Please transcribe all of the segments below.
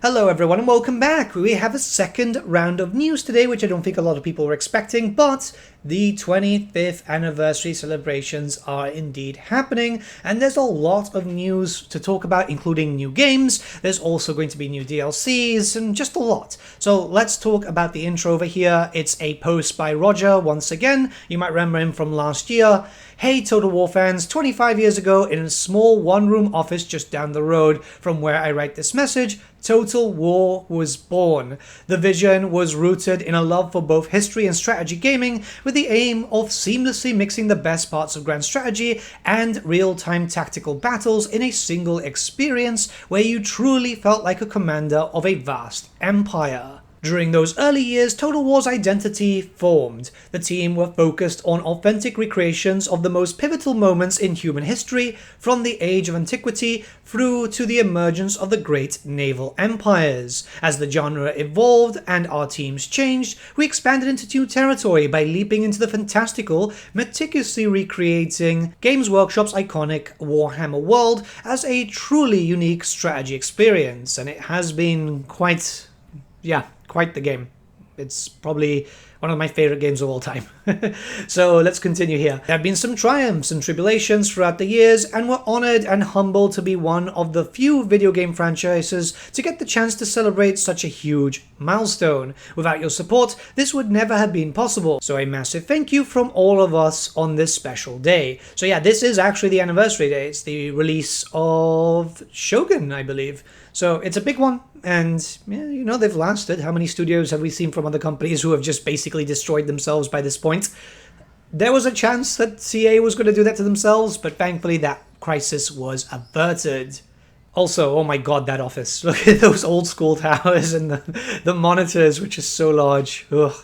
Hello everyone and welcome back. We have a second round of news today, which I don't think a lot of people were expecting, but the 25th anniversary celebrations are indeed happening, and there's a lot of news to talk about, including new games. There's also going to be new DLCs and just a lot. So let's talk about the intro over here. It's a post by Roger once again. You might remember him from last year. Hey Total War fans, 25 years ago in a small one-room office just down the road from where I write this message, Total War was born. The vision was rooted in a love for both history and strategy gaming, with the aim of seamlessly mixing the best parts of grand strategy and real-time tactical battles in a single experience where you truly felt like a commander of a vast empire. During those early years, Total War's identity formed. The team were focused on authentic recreations of the most pivotal moments in human history, from the Age of Antiquity through to the emergence of the great naval empires. As the genre evolved and our teams changed, we expanded into new territory by leaping into the fantastical, meticulously recreating Games Workshop's iconic Warhammer world as a truly unique strategy experience, and it has been quite the game. It's probably one of my favorite games of all time. So let's continue here. There have been some triumphs and tribulations throughout the years, and we're honored and humbled to be one of the few video game franchises to get the chance to celebrate such a huge milestone. Without your support, this would never have been possible. So a massive thank you from all of us on this special day. So yeah, this is actually the anniversary day. It's the release of Shogun, I believe. So it's a big one, and yeah, you know, they've lasted. How many studios have we seen from other companies who have just basically destroyed themselves by this point? There was a chance that CA was going to do that to themselves, but thankfully that crisis was averted. Also, oh my god, that office. Look at those old school towers and the monitors, which is so large. Ugh,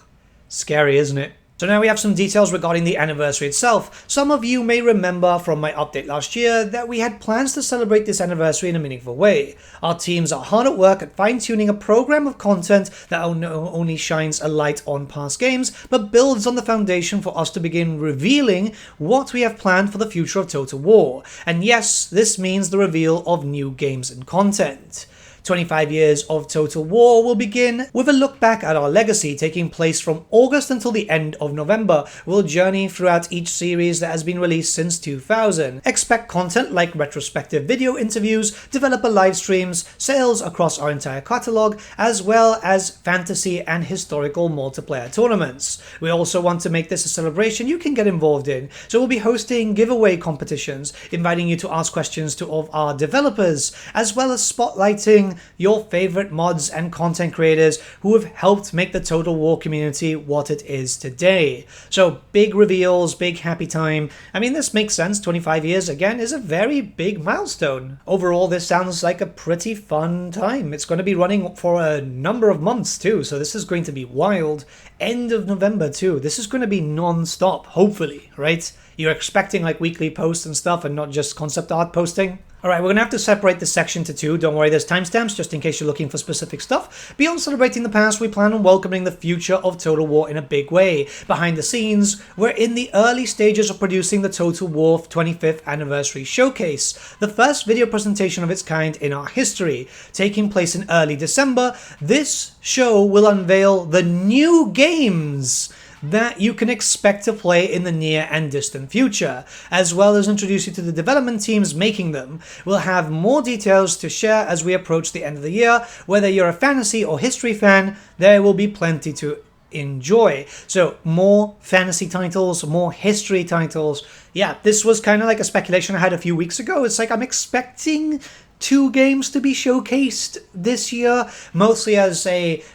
scary, isn't it? So now we have some details regarding the anniversary itself. Some of you may remember from my update last year that we had plans to celebrate this anniversary in a meaningful way. Our teams are hard at work at fine-tuning a program of content that only shines a light on past games, but builds on the foundation for us to begin revealing what we have planned for the future of Total War. And yes, this means the reveal of new games and content. 25 years of Total War will begin with a look back at our legacy, taking place from August until the end of November. We'll journey throughout each series that has been released since 2000. Expect content like retrospective video interviews, developer live streams, sales across our entire catalog, as well as fantasy and historical multiplayer tournaments. We also want to make this a celebration you can get involved in, so we'll be hosting giveaway competitions, inviting you to ask questions of our developers, as well as spotlighting your favorite mods and content creators who have helped make the Total War community what it is today. So big reveals, big happy time. I mean, this makes sense. 25 years again is a very big milestone. Overall, this sounds like a pretty fun time. It's going to be running for a number of months too, so this is going to be wild. End of November too. This is going to be non-stop, hopefully, right? You're expecting like weekly posts and stuff and not just concept art posting. Alright, we're going to have to separate this section to two. Don't worry, there's timestamps just in case you're looking for specific stuff. Beyond celebrating the past, we plan on welcoming the future of Total War in a big way. Behind the scenes, we're in the early stages of producing the Total War 25th Anniversary Showcase, the first video presentation of its kind in our history. Taking place in early December, this show will unveil the new games that you can expect to play in the near and distant future, as well as introduce you to the development teams making them. We'll have more details to share as we approach the end of the year. Whether you're a fantasy or history fan, there will be plenty to enjoy. So more fantasy titles, more history titles. Yeah, this was kind of like a speculation I had a few weeks ago. It's like I'm expecting 2 games to be showcased this year, mostly as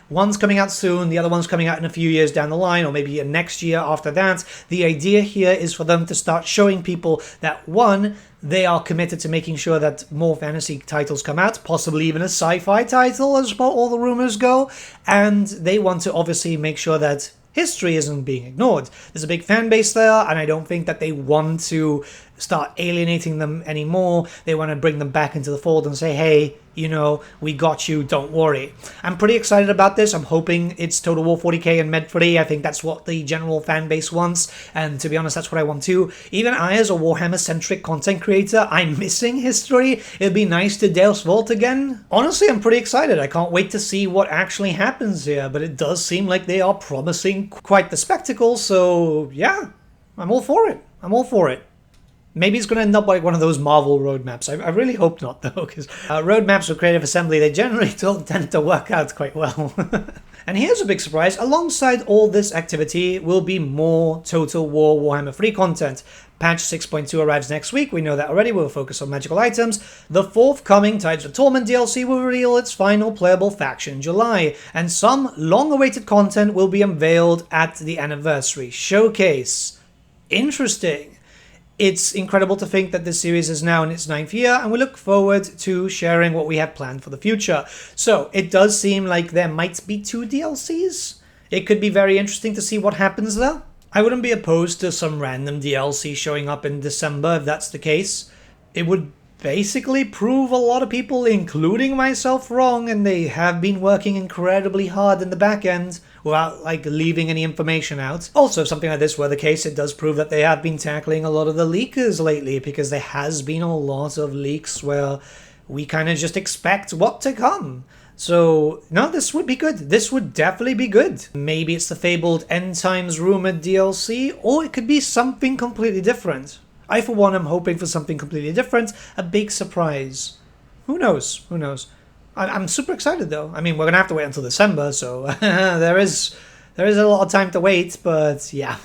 one's coming out soon, the other one's coming out in a few years down the line, or maybe next year after that. The idea here is for them to start showing people that, one, they are committed to making sure that more fantasy titles come out, possibly even a sci-fi title as all the rumors go, and they want to obviously make sure that history isn't being ignored. There's a big fan base there, and I don't think that they want to start alienating them anymore. They want to bring them back into the fold and say, hey, you know, we got you, don't worry. I'm pretty excited about this. I'm hoping it's Total War 40k and med free. I think that's what the general fan base wants, and to be honest, that's what I want too. Even I, as a Warhammer-centric content creator, I'm missing history. It'd be nice to Deus Vault again. Honestly, I'm pretty excited. I can't wait to see what actually happens here, but it does seem like they are promising quite the spectacle, so yeah, I'm all for it. I'm all for it. Maybe it's going to end up like one of those Marvel roadmaps. I really hope not, though, because roadmaps for Creative Assembly, they generally don't tend to work out quite well. And here's a big surprise. Alongside all this activity will be more Total War Warhammer 3 content. Patch 6.2 arrives next week. We know that already. We'll focus on magical items. The forthcoming Tides of Torment DLC will reveal its final playable faction in July. And some long-awaited content will be unveiled at the Anniversary Showcase. Interesting. It's incredible to think that this series is now in its 9th year, and we look forward to sharing what we have planned for the future. So, it does seem like there might be 2 DLCs. It could be very interesting to see what happens there. I wouldn't be opposed to some random DLC showing up in December if that's the case. It would basically prove a lot of people, including myself, wrong, and they have been working incredibly hard in the back end without like leaving any information out. Also, if something like this were the case, it does prove that they have been tackling a lot of the leakers lately, because there has been a lot of leaks where we kind of just expect what to come. So, no, this would be good. This would definitely be good. Maybe it's the fabled End Times rumored DLC, or it could be something completely different. I, for one, am hoping for something completely different, a big surprise. Who knows? Who knows? I'm super excited, though. I mean, we're going to have to wait until December, so there is a lot of time to wait, but yeah.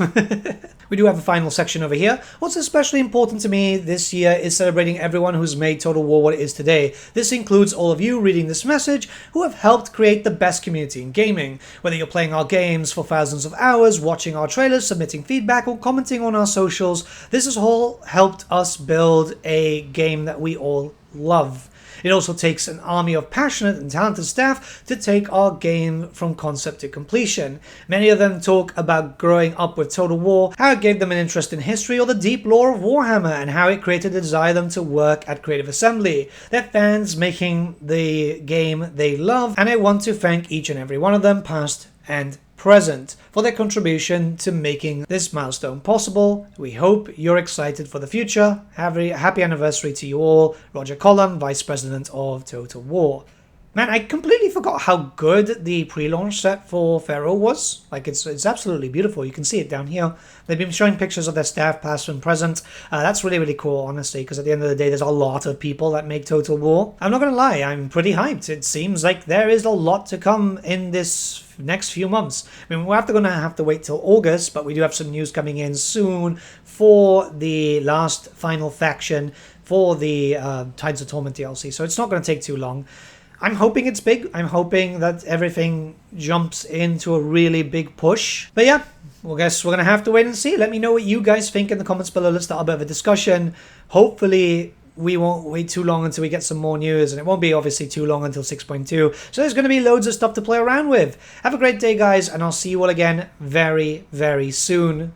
We do have a final section over here. What's especially important to me this year is celebrating everyone who's made Total War what it is today. This includes all of you reading this message who have helped create the best community in gaming. Whether you're playing our games for thousands of hours, watching our trailers, submitting feedback, or commenting on our socials, this has all helped us build a game that we all love. It also takes an army of passionate and talented staff to take our game from concept to completion. Many of them talk about growing up with Total War, how it gave them an interest in history or the deep lore of Warhammer, and how it created a desire them to work at Creative Assembly. They're fans making the game they love, and I want to thank each and every one of them, past and present, for their contribution to making this milestone possible. We hope you're excited for the future. Happy anniversary to you all. Roger Collum, Vice President of Total War. Man, I completely forgot how good the pre-launch set for Pharaoh was. Like, it's absolutely beautiful. You can see it down here. They've been showing pictures of their staff, past and present. That's really, really cool, honestly, because at the end of the day, there's a lot of people that make Total War. I'm not going to lie, I'm pretty hyped. It seems like there is a lot to come in this next few months. I mean, we're going to have to wait till August, but we do have some news coming in soon for the last final faction for the Tides of Torment DLC, so it's not going to take too long. I'm hoping it's big. I'm hoping that everything jumps into a really big push. But yeah, well, guess we're going to have to wait and see. Let me know what you guys think in the comments below. Let's start a bit of a discussion. Hopefully, we won't wait too long until we get some more news, and it won't be obviously too long until 6.2. So there's going to be loads of stuff to play around with. Have a great day, guys, and I'll see you all again very, very soon.